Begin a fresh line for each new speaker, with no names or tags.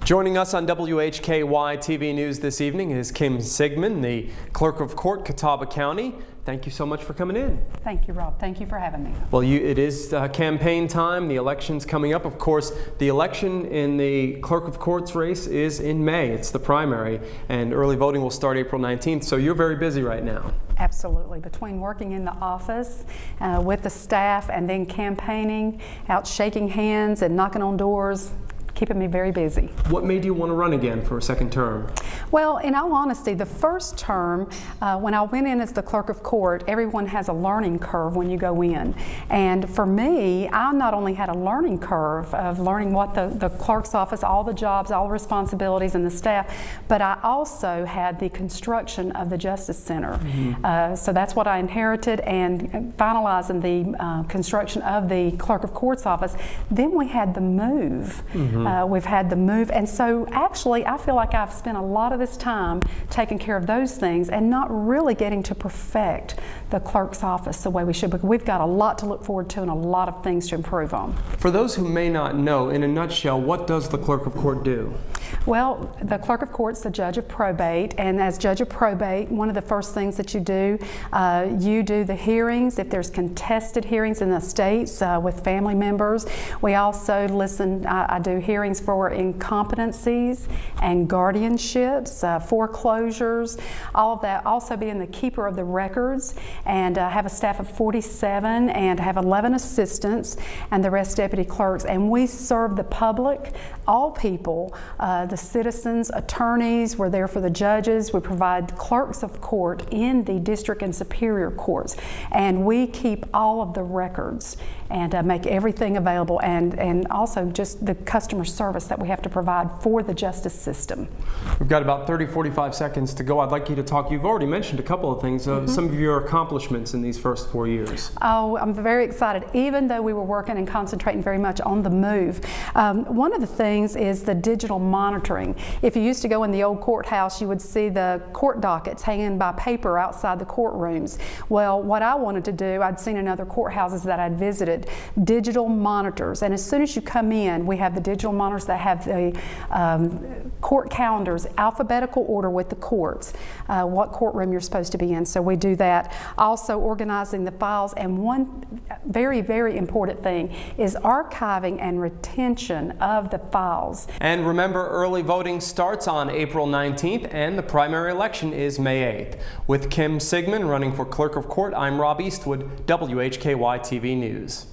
Joining us on WHKY-TV News this evening is Kim Sigmon, the Clerk of Court, Catawba County. Thank you so much for coming in.
Thank you, Rob. Thank you for having me.
Well, it is campaign time. The election's coming up. Of course, the election in the Clerk of Court's race is in May. It's the primary, and early voting will start April 19th, so you're very busy right now.
Absolutely. Between working in the office with the staff and then campaigning, out shaking hands and knocking on doors, keeping me very busy.
What made you want to run again for a second term?
Well, in all honesty, the first term, when I went in as the Clerk of Court, everyone has a learning curve when you go in. And for me, I not only had a learning curve of learning what the clerk's office, all the jobs, all the responsibilities and the staff, but I also had the construction of the Justice Center. So that's what I inherited, and finalizing the construction of the Clerk of Court's office. Then we had the move. We've had the move, and so actually I feel like I've spent a lot of this time taking care of those things and not really getting to perfect the clerk's office the way we should, because we've got a lot to look forward to and a lot of things to improve on.
For those who may not know, in a nutshell, what does the Clerk of Court do?
Well, the Clerk of Court's the judge of probate, and as judge of probate, one of the first things that you do the hearings. If there's contested hearings in the states with family members, we also listen. I do hearings for incompetencies and guardianships, foreclosures, all of that. Also being the keeper of the records, and have a staff of 47 and have 11 assistants and the rest deputy clerks. And we serve the public, all people, the citizens, attorneys. We're there for the judges. We provide clerks of court in the district and superior courts, and we keep all of the records and make everything available, and also just the customer service that we have to provide for the justice system.
We've got about 30-45 seconds to go. I'd like you to talk. You've already mentioned a couple of things, some of your accomplishments in these first 4 years.
Oh, I'm very excited. Even though we were working and concentrating very much on the move, one of the things is the digital monitoring. If you used to go in the old courthouse, you would see the court dockets hanging by paper outside the courtrooms. Well, what I wanted to do, I'd seen in other courthouses that I'd visited, digital monitors. And as soon as you come in, we have the digital monitors that have the court calendars, alphabetical order with the courts, what courtroom you're supposed to be in. So we do that. Also organizing the files. And one very, very important thing is archiving and retention of the files.
And remember, early voting starts on April 19th and the primary election is May 8th. With Kim Sigmon running for Clerk of Court, I'm Rob Eastwood, WHKY-TV News.